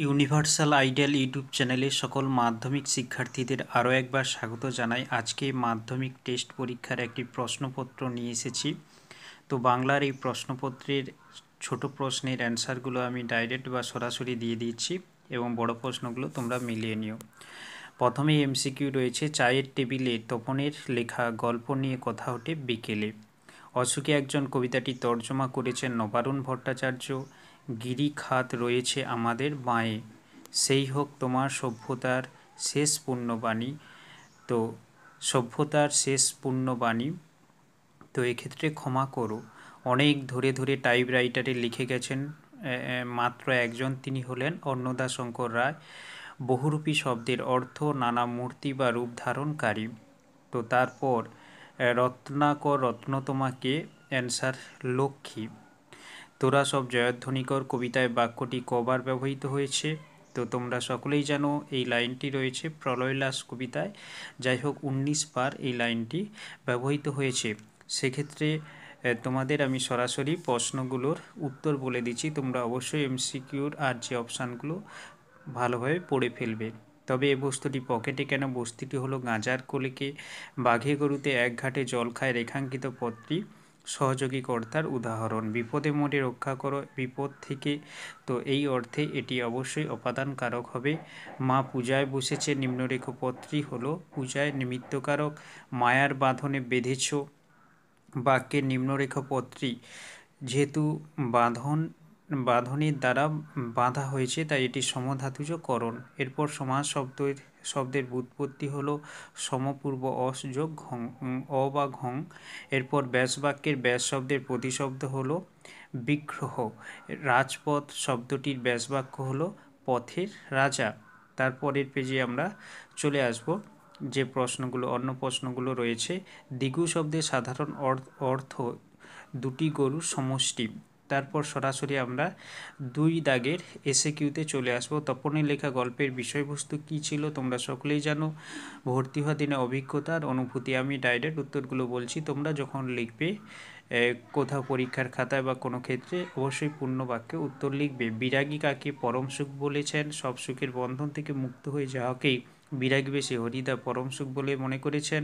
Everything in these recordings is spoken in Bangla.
ইউনিভার্সাল আইডিয়াল ইউটিউব চ্যানেলে সকল মাধ্যমিক শিক্ষার্থীদের আরও একবার স্বাগত জানাই। আজকে মাধ্যমিক টেস্ট পরীক্ষার একটি প্রশ্নপত্র নিয়ে এসেছি। তো বাংলার এই প্রশ্নপত্রের ছোট প্রশ্নের অ্যান্সারগুলো আমি ডাইরেক্ট বা সরাসরি দিয়ে দিচ্ছি এবং বড় প্রশ্নগুলো তোমরা মিলিয়ে নিও। প্রথমে এমসিকিউ রয়েছে, চায়ের টেবিলে তপনের লেখা গল্প নিয়ে কথা ওঠে বিকেলে। অশোকে একজন কবিতাটি তর্জমা করেছেন নবারুণ ভট্টাচার্য। গিরিখাত রয়েছে আমাদের বাঁয়ে, সেই হোক তোমার সভ্যতার শেষ পুণ্যবাণী। তো সভ্যতার শেষ পুণ্যবাণী, তো এক্ষেত্রে ক্ষমা করো। অনেক ধরে ধরে টাইপরাইটারে লিখে গেছেন মাত্র একজন, তিনি হলেন অন্নদাশঙ্কর রায়। বহুরূপী শব্দের অর্থ নানা মূর্তি বা রূপ ধারণকারী। তো তারপর রত্নাকর রত্নতমাকে, অ্যান্সার লক্ষ্মী। তোরা সব জয়ধ্বনিকর কবিতায় বাক্যটি কবার ব্যবহৃত হয়েছে? তো তোমরা সকলেই জানো এই লাইনটি রয়েছে প্রলয়লাস কবিতায়। যাই হোক 19 বার এই লাইনটি ব্যবহৃত হয়েছে। সেক্ষেত্রে তোমাদের আমি সরাসরি প্রশ্নগুলোর উত্তর বলে দিচ্ছি, তোমরা অবশ্যই এমসিকিউর আর যে অপশানগুলো ভালোভাবে পড়ে ফেলবে। তবে এ বস্তুটি পকেটে কেন? বস্তুটি হলো গাঁজার কলিকে বাঘে গরুতে এক ঘাটে জল খায় রেখাঙ্কিত পত্রী সহযোগী কর্তার উদাহরণ। বিপদে মোড়ে রক্ষা করো বিপদ থেকে, তো এই অর্থে এটি অবশ্যই অপাদানকারক হবে। মা পূজায় বসেছে নিম্নরেখ পত্রী হলো পূজায় নিমিত্তকারক। মায়ার বাঁধনে বেঁধেছ বাক্যের নিম্নরেখ পত্রী, যেহেতু বাঁধনের দ্বারা বাঁধা হয়েছে তাই এটি সমধাতুজ করণ। এরপর সমাস শব্দের ব্যুৎপত্তি হলো সমপূর্ব অস যোগ ঘং, অ বা ঘং। এরপর ব্যাস বাক্যের ব্যাস শব্দের প্রতিশব্দ হলো বিগ্রহ। রাজপথ শব্দটির ব্যাস বাক্য হলো পথের রাজা। তারপরের পেজে আমরা চলে আসব যে প্রশ্নগুলো, অন্য প্রশ্নগুলো রয়েছে। দিগু শব্দের সাধারণ অর্থ দুটি গরুর সমষ্টি। তারপর সরাসরি আমরা 2 দাগের এসএকিউতে চলে আসব। তপনের লেখা গল্পের বিষয়বস্তু কী ছিল? তোমরা সকলেই জানো ভর্তি হওয়া দিনে অভিজ্ঞতা আর অনুভূতি। আমি ডাইরেক্ট উত্তরগুলো বলছি, তোমরা যখন লিখবে কোথাও পরীক্ষার খাতায় বা কোনো ক্ষেত্রে অবশ্যই পূর্ণ বাক্যে উত্তর লিখবে। বিরাগী কাকে পরম সুখ বলেছেন? সব সুখের বন্ধন থেকে মুক্ত হয়ে যাওয়াকেই বিরাগী বেশি হরিদা পরম সুখ বলে মনে করেছেন।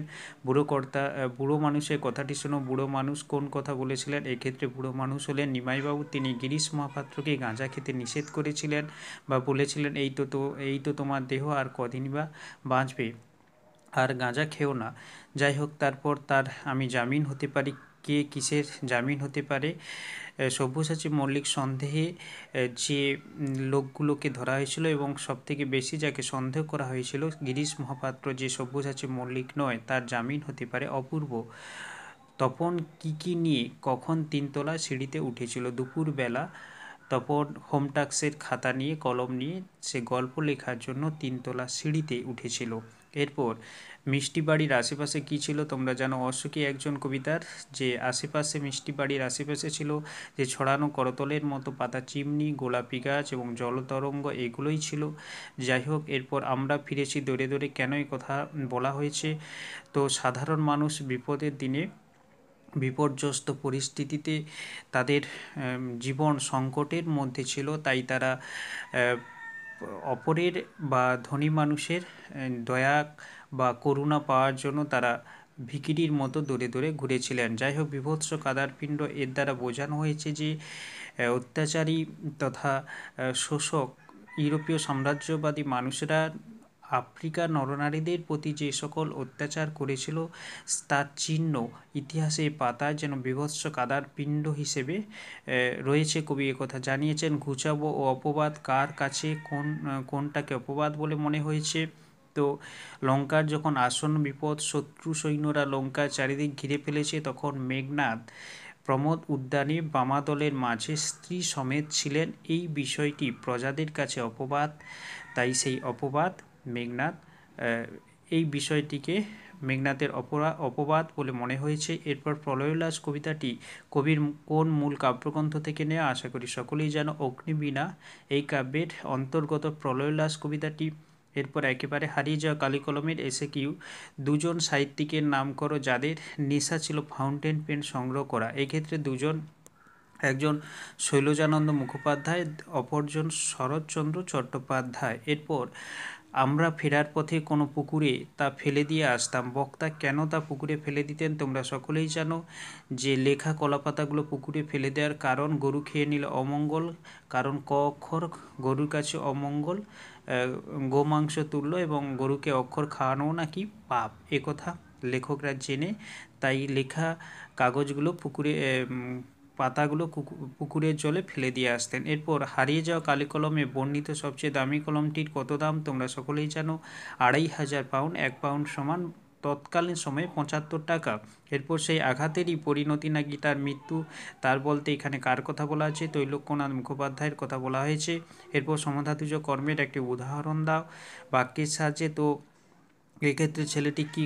বুড়ো মানুষের কথাটি শোনো, বুড়ো মানুষ কোন কথা বলেছিলেন? এক্ষেত্রে বুড়ো মানুষ হলেন নিমাইবাবু। তিনি গিরিশ মহাপাত্রকে গাঁজা খেতে নিষেধ করেছিলেন বা বলেছিলেন এই তো তোমার দেহ আর কদিনই বা বাঁচবে, আর গাঁজা খেও না। যাই হোক, তারপর তার আমি জামিন হতে পারি, কে কিসের জামিন হতে পারে? সব্যসাচী মল্লিক সন্দেহে যে লোকগুলোকে ধরা হয়েছিল এবং সবথেকে বেশি যাকে সন্দেহ করা হয়েছিল গিরিশ মহাপাত্র, যে সব্যসাচী মল্লিক নয়, তার জামিন হতে পারে অপূর্ব। তপন কী নিয়ে কখন 3তলা সিঁড়িতে উঠেছিল? দুপুরবেলা। তপন হোমটাস্কের খাতা নিয়ে কলম নিয়ে সে গল্প লেখার জন্য 3তলা সিঁড়িতে উঠেছিল। এরপর মিষ্টি বাড়ির আশেপাশে কী ছিল? তোমরা জানো অশোকে একজন কবিতার যে আশেপাশে মিষ্টি বাড়ির আশেপাশে ছিল যে ছড়ানো করতলের মতো পাতা, চিমনি, গোলাপি গাছ এবং জলতরঙ্গ, এগুলোই ছিল। যাই হোক, এরপর আমরা ফিরেছি দৌড়ে দৌড়ে, কেন এই কথা বলা হয়েছে? তো সাধারণ মানুষ বিপদের দিনে বিপর্যস্ত পরিস্থিতিতে তাদের জীবন সংকটের মধ্যে ছিল, তাই তারা অপরের বা ধনী মানুষের দয়া বা করুণা পাওয়ার জন্য তারা ভিখিরির মতো দৌড়ে দৌড়ে ঘুরেছিলেন। যাই হোক, বিভৎস কাদারপিণ্ড এর দ্বারা বোঝানো হয়েছে যে অত্যাচারী তথা শোষক ইউরোপীয় সাম্রাজ্যবাদী মানুষেরা আফ্রিকার নরনারীদের প্রতি যে সকল অত্যাচার করেছিল তার চিহ্ন ইতিহাসে পাতায় যেন বিভৎস কাদার পিণ্ড হিসেবে রয়েছে। কবি একথা জানিয়েছেন। ঘুচাবো ও অপবাদ কার কাছে, কোনটাকে অপবাদ বলে মনে হয়েছে? তো লঙ্কার যখন আসন্ন বিপদ, শত্রু সৈন্যরা লঙ্কার চারিদিক ঘিরে ফেলেছে, তখন মেঘনাদ প্রমোদ উদ্যানে বামাদলের মাঝে স্ত্রী সমেত ছিলেন। এই বিষয়টি প্রজাদের কাছে অপবাদ, তাই সেই অপবাদ মেঘনাদ, এই বিষয়টিকে মেঘনাদের অপবাদ বলে মনে হয়েছে। এরপর প্রলয়লাস কবিতাটি কবির কোন মূল কাব্যগ্রন্থ থেকে নেওয়া? আশা করি সকলেই জানো অগ্নিবীণা এই কাব্যের অন্তর্গত প্রলয়লাস কবিতাটি। এরপর একেবারে হারিয়ে যাওয়া কালিকলমের এসএকিউ, দুজন সাহিত্যিকের নাম করো যাদের নেশা ছিল ফাউন্টেন পেন সংগ্রহ করা। এক্ষেত্রে দুজন একজন শৈলজানন্দ মুখোপাধ্যায়, অপরজন শরৎচন্দ্র চট্টোপাধ্যায়। এরপর আমরা ফেরার পথে কোনো পুকুরে তা ফেলে দিয়ে আসতাম। বক্তা কেন তা পুকুরে ফেলে দিতেন তোমরা সকলেই জানো, যে লেখা কলাপাতাগুলো পুকুরে ফেলে দেওয়ার কারণ গরু খেয়ে নিলে অমঙ্গল, কারণ ক অক্ষর, গরুর কাছে অমঙ্গল, গোমাংস তুল্য এবং গরুকে অক্ষর খাওয়ানো নাকি পাপ, একথা লেখকরা জেনে তাই লেখা কাগজগুলো পুকুরে পাতাগুলো পুকুরের জলে ফেলে দিয়ে আসতেন। এরপর হারিয়ে যাওয়া কালি কলমে বর্ণিত সবচেয়ে দামি কলমটির কত দাম তোমরা সকলেই জানো, 2500 পাউন্ড। 1 পাউন্ড সমান তৎকালীন সময়ে 75 টাকা। এরপর সেই আঘাতেরই পরিণতি নাকি তার মৃত্যু, তার বলতে এখানে কার কথা বলা আছে, তৈলক্যনাথ মুখোপাধ্যায়ের কথা বলা হয়েছে। এরপর সমধাতুজ কর্মের একটি উদাহরণ দাও বাক্যের সাহায্যে। তো এক্ষেত্রে ছেলেটি কি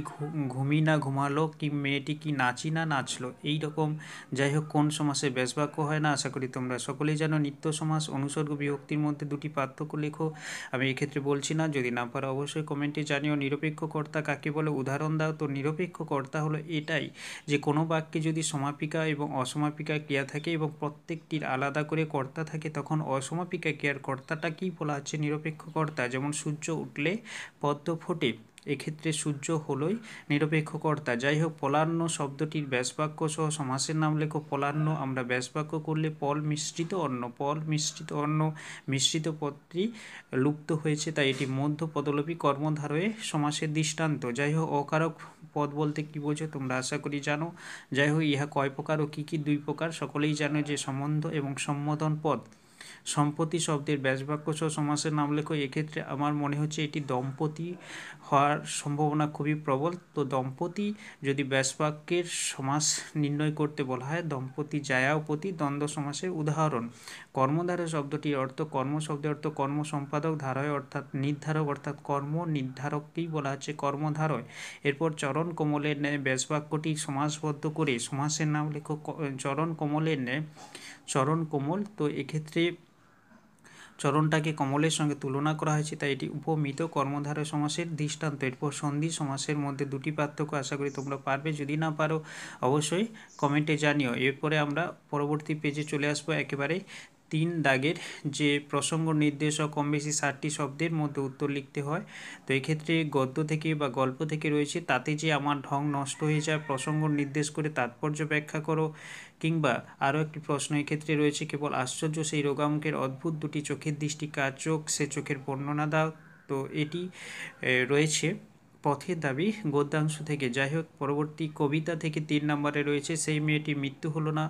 ঘুমি না ঘুমালো, কি মেয়েটি কি নাচি না নাচলো, এই রকম। যাই হোক, কোন সমাসে ব্যাসবাক্য হয় না আশা করি তোমরা সকলেই জানো। নিত্য সমাস, অনুসর্গ বিভক্তির মধ্যে দুটি পার্থক্য লেখো। আমি এক্ষেত্রে বলছি না, যদি না পারো অবশ্যই কমেন্টে জানিও। নিরপেক্ষ কর্তা কাকে বলে উদাহরণ দাও। তো নিরপেক্ষ কর্তা হলো এটাই, যে কোনো বাক্যে যদি সমাপিকা এবং অসমাপিকা ক্রিয়া থাকে এবং প্রত্যেকটির আলাদা করে কর্তা থাকে, তখন অসমাপিকা ক্রিয়ার কর্তাটাকেই বলা হচ্ছে নিরপেক্ষ কর্তা। যেমন সূর্য উঠলে পদ্ম ফোটে, এক্ষেত্রে সূর্য হলোই নিরপেক্ষ কর্তা। যাই হোক, পলান্ন শব্দটির ব্যাসবাক্য সহ সমাসের নাম লেখো। পলান্ন আমরা ব্যাসবাক্য করলে পল মিশ্রিত অন্ন, পল মিশ্রিত অন্ন, মিশ্রিত পদটি লুপ্ত হয়েছে, তাই এটি মধ্য পদলোপী কর্মধারয়ে সমাসের দৃষ্টান্ত। যাই হোক, অকারক পদ বলতে কি বোঝো তোমরা আশা করি জানো। যাই হোক, ইহা কয় প্রকার ও কী কী? 2 প্রকার, সকলেই জানো, যে সম্বন্ধ এবং সম্বোধন পদ। সম্পত্তি শব্দের ব্যাসবাক্য সহ সমাসের নাম লেখো। এক্ষেত্রে আমার মনে হচ্ছে এটি দম্পতি হওয়ার সম্ভাবনা খুবই প্রবল। তো দম্পতি যদি ব্যাসবাক্যের সমাস নির্ণয় করতে বলা হয়, দম্পতি জায়াপতি দ্বন্দ্ব সমাসের উদাহরণ। কর্মধারয় শব্দটির অর্থ, কর্ম শব্দের অর্থ কর্ম সম্পাদক, ধারয় অর্থাৎ নির্ধারক, অর্থাৎ কর্ম নির্ধারককেই বলা হচ্ছে কর্মধারয়। এরপর চরণ কোমলের ন্যায় ব্যাসবাক্যটি সমাসবদ্ধ করে সমাসের নাম লেখো। চরণ কোমলের ন্যায়, চরণ কোমল, তো এক্ষেত্রে চরণটাকে কমলের সঙ্গে তুলনা করা হয়েছে, তাই এটি উপমিত কর্মধারয় সমাসের দৃষ্টান্ত। এরপর সন্ধি সমাসের মধ্যে দুটি পার্থক্য আশা করি তোমরা পারবে, যদি না পারো অবশ্যই কমেন্টে জানিও। এরপরে আমরা পরবর্তী পেজে চলে আসবো একেবারে 3 দাগের, যে প্রসঙ্গ নির্দেশক কম বেশি 60টি শব্দের মধ্যে উত্তর লিখতে হয়। তো এক্ষেত্রে গদ্য থেকে বা গল্প থেকে রয়েছে, তাতে যে আমার ঢং নষ্ট হয়ে যায়, প্রসঙ্গ নির্দেশ করে তাৎপর্য ব্যাখ্যা করো। কিংবা আরও একটি প্রশ্ন এক্ষেত্রে রয়েছে, কেবল আশ্চর্য সেই রোগাঙ্কের অদ্ভুত দুটি চোখের দৃষ্টি কার চোখ, সে চোখের বর্ণনা দাও। তো এটি রয়েছে পথের দাবি গদ্যাংশ থেকে। যাই হোক, পরবর্তী কবিতা থেকে 3 নম্বরে রয়েছে, সেই মেয়েটির মৃত্যু হলো না,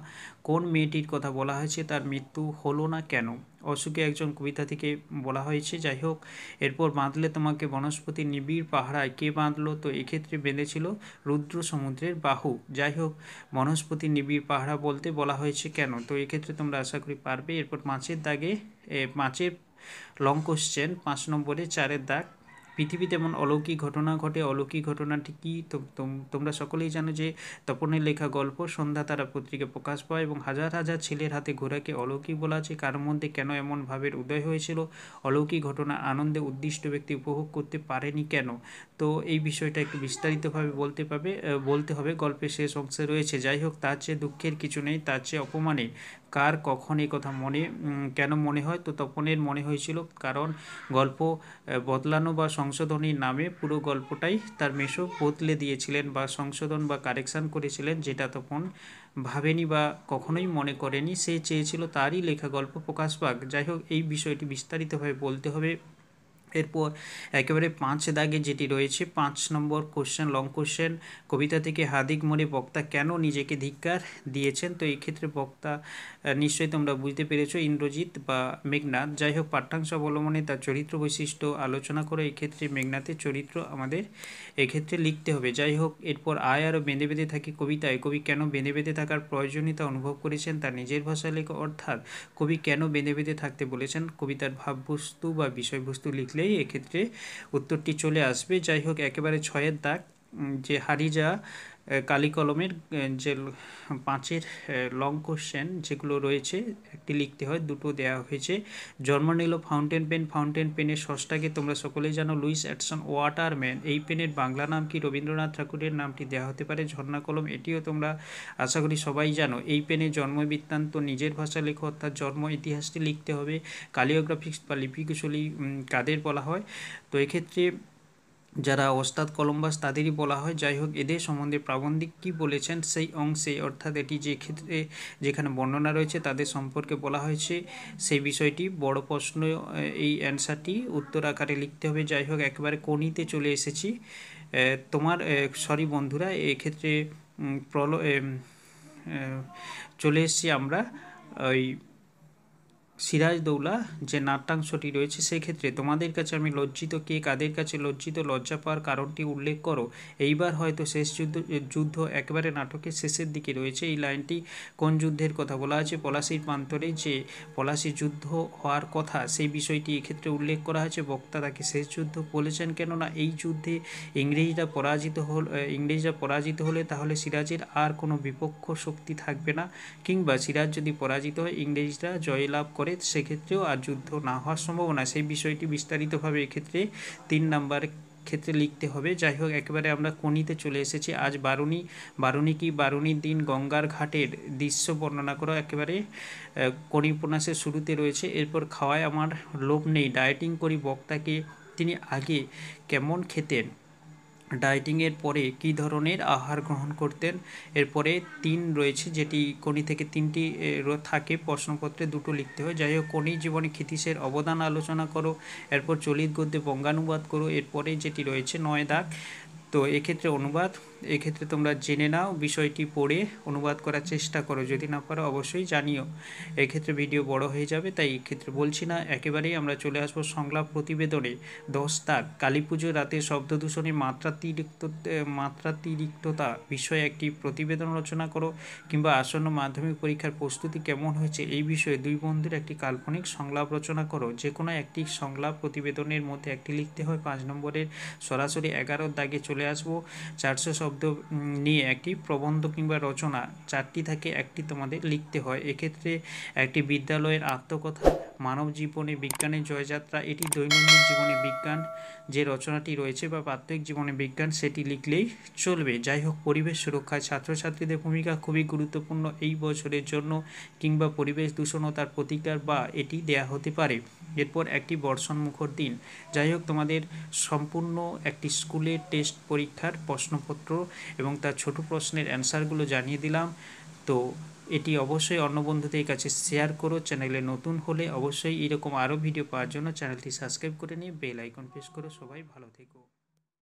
কোন মেয়েটির কথা বলা হয়েছে, তার মৃত্যু হলো না কেন, অসুখে একজন কবিতা থেকে বলা হয়েছে। যাই হোক, এরপর বাঁধলে তোমাকে বনস্পতি নিবিড় পাহারায়, কে বাঁধলো, তো এক্ষেত্রে বেঁধেছিল রুদ্র সমুদ্রের বাহু। যাই হোক, বনস্পতি নিবিড় পাহারা বলতে বলা হয়েছে কেন, তো এক্ষেত্রে তোমরা আশা করি পারবে। এরপর 5-এর দাগে, 5-এর লং কোশ্চেন, 5 নম্বরে 4-এর দাগ, পৃথিবীতে এমন অলৌকিক ঘটনা ঘটে, অলৌকিক ঘটনাটি কি, তোমরা সকলেই জানো যে তপনের লেখা গল্প সন্ধ্যা তারা পত্রিকা প্রকাশ পায় এবং হাজার হাজার ছেলের হাতে ঘোড়াকে অলৌকিক বলা আছে, কার মধ্যে কেন এমন ভাবের উদয় হয়েছিল, অলৌকিক ঘটনা আনন্দে উদ্দিষ্ট ব্যক্তি উপভোগ করতে পারেনি কেন। তো এই বিষয়টা একটু বিস্তারিতভাবে বলতে হবে, গল্পের শেষ অংশে রয়েছে। যাই হোক, তার চেয়ে দুঃখের কিছু নেই, তার চেয়ে অপমানে কার কখন এই কথা কেন মনে হয়, তো তপনের মনে হয়েছিল, কারণ গল্প বদলানো বা সংশোধনীর নামে পুরো গল্পটাই তার মেসো বদলে দিয়েছিলেন বা সংশোধন বা কারেকশান করেছিলেন, যেটা তখন ভাবেনি বা কখনোই মনে করেনি, সে চেয়েছিল তারই লেখা গল্প প্রকাশ পাক। যাই হোক, এই বিষয়টি বিস্তারিতভাবে বলতে হবে। এরপর একেবারে 5 দাগে যেটি রয়েছে, 5 নম্বর কোশ্চেন, লং কোশ্চেন, কবিতা থেকে হাদিক মোড়ে বক্তা কেন নিজেকে ধিক্কার দিয়েছেন, তো এই ক্ষেত্রে বক্তা নিশ্চয়ই তোমরা বুঝতে পেরেছো, ইন্দ্রজিৎ বা মেঘনাথ। যাই হোক, পাঠ্যাংশ অবলম্বনে তার চরিত্র বৈশিষ্ট্য আলোচনা করে এক্ষেত্রে মেঘনাথের চরিত্র আমাদের এক্ষেত্রে লিখতে হবে। যাই হোক, এরপর আয় আরও বেঁধে বেঁধে থাকি কবিতায় কবি কেন বেঁধে বেঁধে থাকার প্রয়োজনীয়তা অনুভব করেছেন তার নিজের ভাষায় লেখা, অর্থাৎ কবি কেন বেঁধে বেঁধে থাকতে বলেছেন, কবিতার ভাববস্তু বা বিষয়বস্তু লিখলেই এক্ষেত্রে উত্তরটি চলে আসবে। যাই হোক, একেবারে 6-এর দাগ, যে হারিজা কালি কলমের যে 5-এর লং কোশ্চেন যেগুলো রয়েছে একটি লিখতে হয়, দুটো দেওয়া হয়েছে। জন্ম নিল ফাউন্টেন পেন, ফাউন্টেন পেনের স্রষ্টাকে তোমরা সকলেই জানো লুইস অ্যাডসন ওয়াটারম্যান। এই পেনের বাংলা নাম কি? রবীন্দ্রনাথ ঠাকুরের নামটি দেওয়া হতে পারে। ঝর্ণা কলম, এটিও তোমরা আশা করি সবাই জানো। এই পেনের জন্ম বৃত্তান্ত নিজের ভাষা লেখো, অর্থাৎ জন্ম ইতিহাসটি লিখতে হবে। কালিওগ্রাফিক্স বা লিপিকুশলী কাদের বলা হয়? তো এক্ষেত্রে যারা ওস্তাদ কলম্বাস তাদেরই বলা হয়। যাই হোক, এদের সম্বন্ধে প্রাবন্ধিক কী বলেছেন সেই অংশে, অর্থাৎ এটি যে ক্ষেত্রে যেখানে বর্ণনা রয়েছে তাদের সম্পর্কে বলা হয়েছে সেই বিষয়টি বড় প্রশ্ন। এই অ্যান্সারটি উত্তর আকারে লিখতে হবে। যাই হোক, একেবারে কোণিতে চলে এসেছি। তোমার সরি বন্ধুরা, এক্ষেত্রে চলে এসেছি আমরা ওই সিরাজদৌল্লা যে নাট্যাংশটি রয়েছে। সেক্ষেত্রে তোমাদের কাছে আমি লজ্জিত, কে কাদের কাছে লজ্জিত, লজ্জা পাওয়ার কারণটি উল্লেখ করো। এইবার হয়তো শেষ যুদ্ধ একেবারে নাটকের শেষের দিকে রয়েছে। এই লাইনটি কোন যুদ্ধের কথা বলা আছে? পলাশীর প্রান্তরে যে পলাশী যুদ্ধ হওয়ার কথা সেই বিষয়টি এক্ষেত্রে উল্লেখ করা হয়েছে। বক্তা তাকে শেষ যুদ্ধ বলেছেন, কেননা এই যুদ্ধে ইংরেজরা পরাজিত হলে তাহলে সিরাজের আর কোনো বিপক্ষ শক্তি থাকবে না, কিংবা সিরাজ যদি পরাজিত হয় ইংরেজরা জয়লাভ করে সেক্ষেত্রেও আর যুদ্ধ না হওয়ার সম্ভাবনা, সেই বিষয়টি বিস্তারিতভাবে এক্ষেত্রে 3 নাম্বার ক্ষেত্রে লিখতে হবে। যাই হোক, একেবারে আমরা কোণিতে চলে এসেছি। আজ বারুণী কি? বারুণীর দিন গঙ্গার ঘাটের দৃশ্য বর্ণনা করো। একেবারে কোণী উপন্যাসের শুরুতে রয়েছে। এরপর খাওয়ায় আমার লোভ নেই, ডায়েটিং করি বক্তাকে তিনি আগে কেমন খেতেন, ডায়েটিংয়ের পরে কী ধরনের আহার গ্রহণ করতেন। এরপরে 3 রয়েছে, যেটি কোণী থেকে 3টি থাকে প্রশ্নপত্রে, 2টো লিখতে হয়। যাই হোক, কোণী জীবনে ক্ষিতীশের অবদান আলোচনা করো। এরপর চলিত গদ্যে বঙ্গানুবাদ করো। এরপরে যেটি রয়েছে 9 দাগ। তো এক্ষেত্রে অনুবাদ, এক্ষেত্রে তোমরা জেনে নাও, বিষয়টি পড়ে অনুবাদ করার চেষ্টা করো, যদি না পারো অবশ্যই জানিও। এক্ষেত্রে ভিডিও বড় হয়ে যাবে, তাই এক্ষেত্রে বলছি না। একেবারেই আমরা চলে আসবো সংলাপ প্রতিবেদনে। 10 দাগ, কালী পুজোর রাতে শব্দদূষণের মাত্রাতিরিক্ততা বিষয়ে একটি প্রতিবেদন রচনা করো। কিংবা আসন্ন মাধ্যমিক পরীক্ষার প্রস্তুতি কেমন হয়েছে এই বিষয়ে 2 বন্ধুর একটি কাল্পনিক সংলাপ রচনা করো। যে কোনো একটি সংলাপ প্রতিবেদনের মধ্যে একটি লিখতে হয়। 5 নম্বরের সরাসরি 11 দাগে চলে আসবো। 400 শব্দ নিয়ে একটি প্রবন্ধ কিংবা রচনা, 4টি থাকে, একটি তোমাদের লিখতে হয়। এক্ষেত্রে একটি বিদ্যালয়ের আত্মকথা, মানব জীবনে বিজ্ঞানের জয়যাত্রা, এটি দৈনন্দিন জীবনে বিজ্ঞান যে রচনাটি রয়েছে বা প্রাত্যহিক জীবনে বিজ্ঞান সেটি লিখলেই চলবে। যাই হোক, পরিবেশ সুরক্ষায় ছাত্রছাত্রীদের ভূমিকা খুবই গুরুত্বপূর্ণ এই বছরের জন্য, কিংবা পরিবেশ দূষণ ও তার প্রতিকার, বা এটি দেয়া হতে পারে। এরপর একটি বর্ষণমুখর দিন। যাই হোক, তোমাদের সম্পূর্ণ একটি স্কুলের টেস্ট পরীক্ষার প্রশ্নপত্র এবং তার ছোট প্রশ্নের অ্যান্সারগুলো জানিয়ে দিলাম। তো এটি অবশ্যই অন্য বন্ধুদের কাছে শেয়ার করো। চ্যানেলে নতুন হলে অবশ্যই এরকম আরও ভিডিও পাওয়ার জন্য চ্যানেলটি সাবস্ক্রাইব করে নিয়ে বেল আইকন প্রেস করো। সবাই ভালো থেকো।